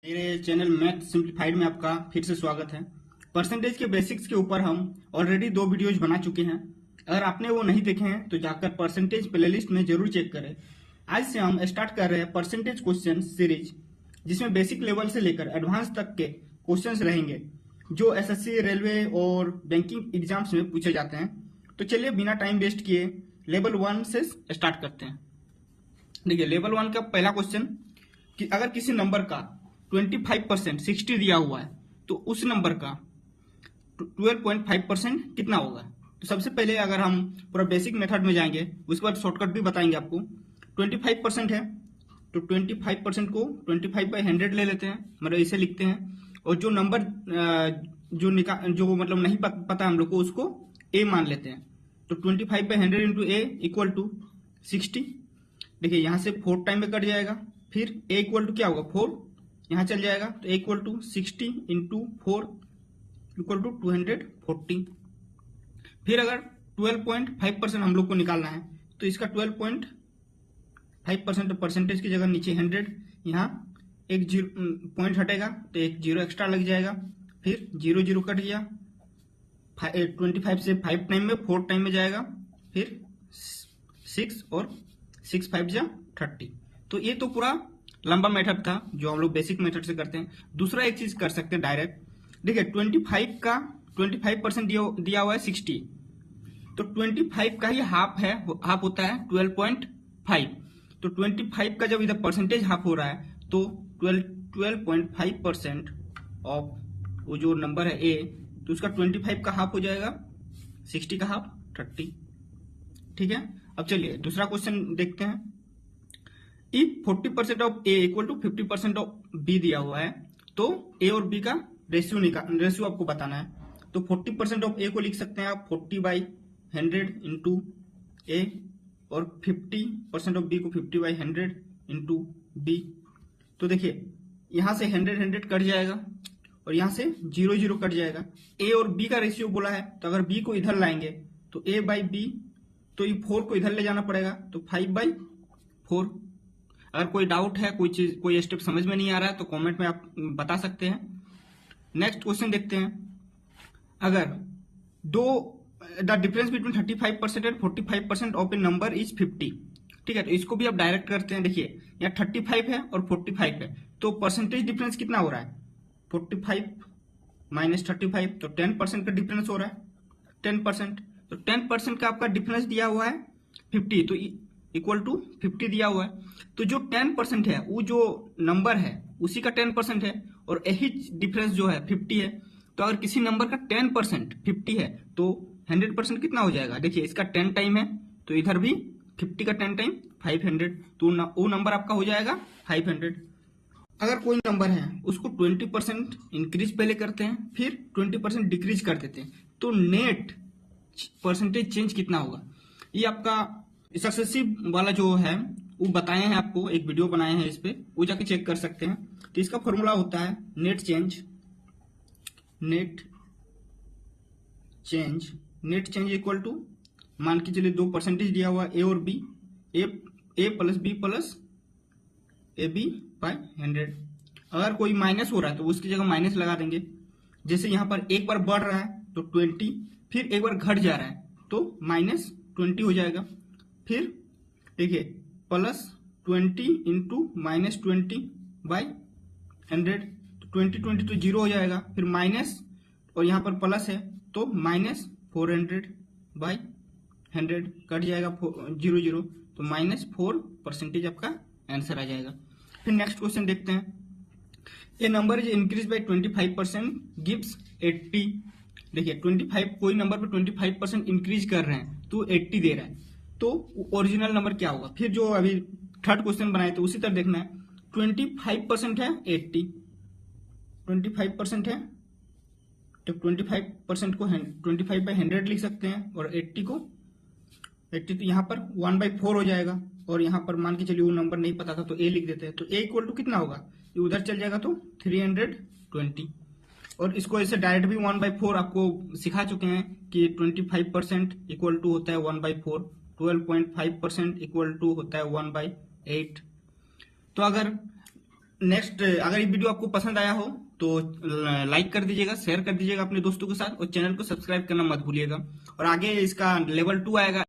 मेरे channel math simplified में आपका फिर से स्वागत है। परसेंटेज के बेसिक्स के ऊपर हम ऑलरेडी 2 वीडियोज बना चुके हैं। अगर आपने वो नहीं देखे हैं तो जाकर परसेंटेज प्लेलिस्ट में जरूर चेक करें। आज से हम स्टार्ट कर रहे हैं परसेंटेज क्वेश्चन सीरीज, जिसमें बेसिक लेवल से लेकर एडवांस तक के क्वेश्चंस रहेंगे जो एसएससी, रेलवे और बैंकिंग एग्जाम्स में पूछे जाते हैं। तो चलिए बिना टाइम वेस्ट किए लेवल 1 से स्टार्ट करते हैं। देखिए, लेवल 1 का पहला क्वेश्चन कि अगर किसी नंबर का 25% 60 दिया हुआ है तो उस नंबर का 12.5% कितना होगा। तो सबसे पहले अगर हम पूरा बेसिक मेथड में जाएंगे, उसके बाद शॉर्टकट भी बताएंगे आपको। 25% है तो 25% को 25/100 ले लेते हैं, मतलब इसे लिखते हैं। और जो नंबर जो मतलब नहीं पता हम लोग को, उसको ए मान लेते हैं। तो 25/100 इंटू ए इक्वल टू 60। देखिए यहाँ से 4 टाइम में कट जाएगा, फिर ए इक्वल टू क्या होगा 4 यहाँ चल जाएगा, तो a equal to 60 into 4 equal to 240। फिर अगर 12.5% हम लोग को निकालना है तो इसका 12.5% परसेंटेज की जगह नीचे 100, यहाँ एक पॉइंट हटेगा तो एक जीरो एक्स्ट्रा लग जाएगा, फिर 0 0 कट गया। 25 से 5 टाइम में 4 टाइम में जाएगा, फिर 6 और 6 5 जा 30। तो ये तो पूरा लंबा मेथड था जो हम लोग बेसिक मेथड से करते हैं। दूसरा एक चीज कर सकते हैं डायरेक्ट। देखिए 25% दिया हुआ है 60, तो 25 का ही हाफ है, हाफ होता है 12.5। तो 25 का जब इधर परसेंटेज हाफ हो रहा है तो 12.5% ऑफ वो जो नंबर है ए, तो उसका 25 का हाफ हो जाएगा 60 का हाफ 30। ठीक है, अब चलिए दूसरा क्वेश्चन देखते हैं। If 40% of A equal to 50% of B दिया हुआ है तो ए और बी का रेशियो आपको बताना है। तो 40% ऑफ ए को लिख सकते हैं आप 40/100 इंटू ए, और 50% ऑफ बी को 50/100 इंटू बी। तो देखिए यहां से 100 कट जाएगा और यहां से 0 0 कट जाएगा। ए और बी का रेशियो बोला है, तो अगर बी को इधर लाएंगे तो ए बाई बी, तो ये 4 को इधर ले जाना पड़ेगा, तो 5/4। अगर कोई डाउट है, कोई स्टेप समझ में नहीं आ रहा है तो कमेंट में आप बता सकते हैं। नेक्स्ट क्वेश्चन देखते हैं। अगर the difference between 35% and 45% of A number is 50। ठीक है, तो इसको भी आप डायरेक्ट करते हैं। देखिए यहाँ 35 है और 45 है, तो परसेंटेज डिफरेंस कितना हो रहा है 45 माइनस 35, तो 10% का डिफरेंस हो रहा है 10%। तो 10% का आपका डिफरेंस दिया हुआ है 50, तो इक्वल टू 50 दिया हुआ है। तो जो 10% है वो जो नंबर है उसी का 10% है, और यही डिफरेंस जो है 50 है। तो अगर किसी नंबर का 10% 50 है तो 100% कितना हो जाएगा। देखिए इसका 10 टाइम है, तो इधर भी 50 का 10 टाइम 500, तो वो नंबर आपका हो जाएगा 500। अगर कोई नंबर है उसको 20% इंक्रीज पहले करते हैं, फिर 20% डिक्रीज कर देते हैं, तो नेट परसेंटेज चेंज कितना होगा। ये आपका सक्सेसिव वाला जो है वो बताए हैं आपको, एक वीडियो बनाए हैं इस पे, वो जाके चेक कर सकते हैं। तो इसका फॉर्मूला होता है नेट चेंज इक्वल टू, मान के चलिए 2 परसेंटेज दिया हुआ ए और B, A plus B plus A B by 100। अगर कोई माइनस हो रहा है तो उसकी जगह माइनस लगा देंगे। जैसे यहाँ पर एक बार बढ़ रहा है तो 20, फिर एक बार घट जा रहा है तो -20 हो जाएगा। फिर देखिए प्लस 20 इंटू -20/100, तो 20 तो 0 हो जाएगा, फिर माइनस और यहाँ पर प्लस है तो -400/100 कट जाएगा 0 0, तो -4% आपका आंसर आ जाएगा। फिर नेक्स्ट क्वेश्चन देखते हैं। A number is increase by 25% gives 80। देखिए 25, कोई नंबर पे 25% इंक्रीज कर रहे हैं तो 80 दे रहा है, तो ओरिजिनल नंबर क्या होगा। फिर जो अभी थर्ड क्वेश्चन बनाए थे उसी तरह देखना है। 25% है 80, 25% है तो 25% को 25/100 लिख सकते हैं, और 80 तो यहाँ पर 1/4 हो जाएगा, और यहाँ पर मान के चलिए वो नंबर नहीं पता था तो ए लिख देते हैं। तो ए इक्वल टू कितना होगा, ये उधर चल जाएगा तो 320। और इसको ऐसे डायरेक्ट भी 1/4 आपको सिखा चुके हैं कि 25% इक्वल टू होता है 1/4, 12.5% इक्वल टू होता है 1/8। तो अगर नेक्स्ट, अगर ये वीडियो आपको पसंद आया हो तो लाइक कर दीजिएगा, शेयर कर दीजिएगा अपने दोस्तों के साथ, और चैनल को सब्सक्राइब करना मत भूलिएगा। और आगे इसका लेवल 2 आएगा।